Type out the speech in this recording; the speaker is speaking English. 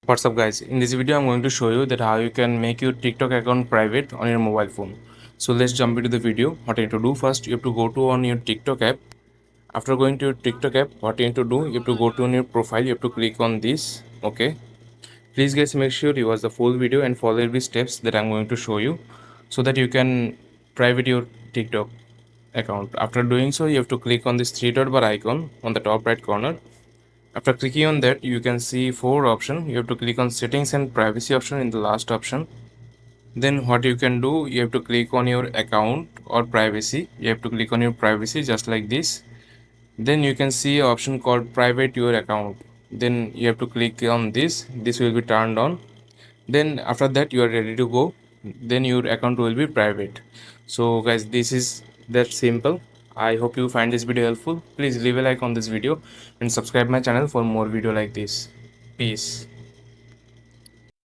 What's up guys, in this video I'm going to show you that how you can make your TikTok account private on your mobile phone. So let's jump into the video. What you need to do, first you have to go to on your TikTok app. After going to your TikTok app, what you need to do, you have to go to on your profile, you have to click on this. Okay, please guys make sure you watch the full video and follow every steps that I'm going to show you so that you can private your TikTok account. After doing so, you have to click on this three dot bar icon on the top right corner. After clicking on that, you can see four options. You have to click on settings and privacy option in the last option. Then what you can do, you have to click on your account or privacy. You have to click on your privacy just like this. Then you can see an option called private your account. Then you have to click on this. This will be turned on. Then after that you are ready to go. Then your account will be private. So guys, this is that simple. I hope you find this video helpful. Please leave a like on this video and subscribe my channel for more video like this. Peace.